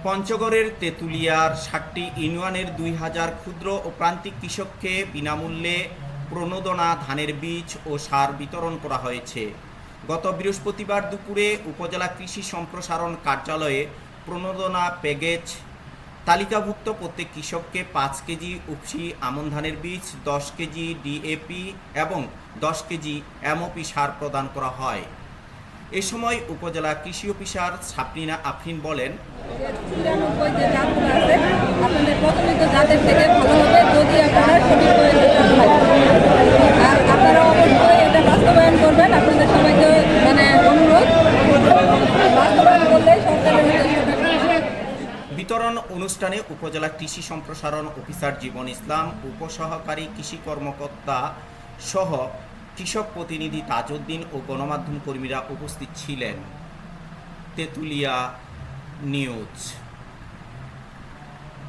পঞ্চগড়ের তেঁতুলিয়ার ৬০টি ইউনিয়নের ২,০০০ ক্ষুদ্র ও প্রান্তিক কৃষককে বিনামূল্যে প্রণোদনা ধানের বীজ ও সার বিতরণ করা হয়েছে। গত বৃহস্পতিবার দুপুরে উপজেলা কৃষি সম্প্রসারণ কার্যালয়ে প্রণোদনা প্যাকেজ তালিকাভুক্ত প্রত্যেক কৃষককে ৫ কেজি উপসি আমন ধানের বীজ, ১০ কেজি ডিএপি এবং ১০ কেজি এমওপি সার প্রদান করা হয়। এ সময় উপজেলা কৃষি অফিসার সাবরিনা আফরিন বলেন, বিতরণ অনুষ্ঠানে উপজেলা কৃষি সম্প্রসারণ অফিসার জীবন ইসলাম, উপসহকারী কৃষি কর্মকর্তা সহ কৃষক প্রতিনিধি তাজউদ্দিন ও গণমাধ্যম কর্মীরা উপস্থিত ছিলেন। তেঁতুলিয়া নিউজ।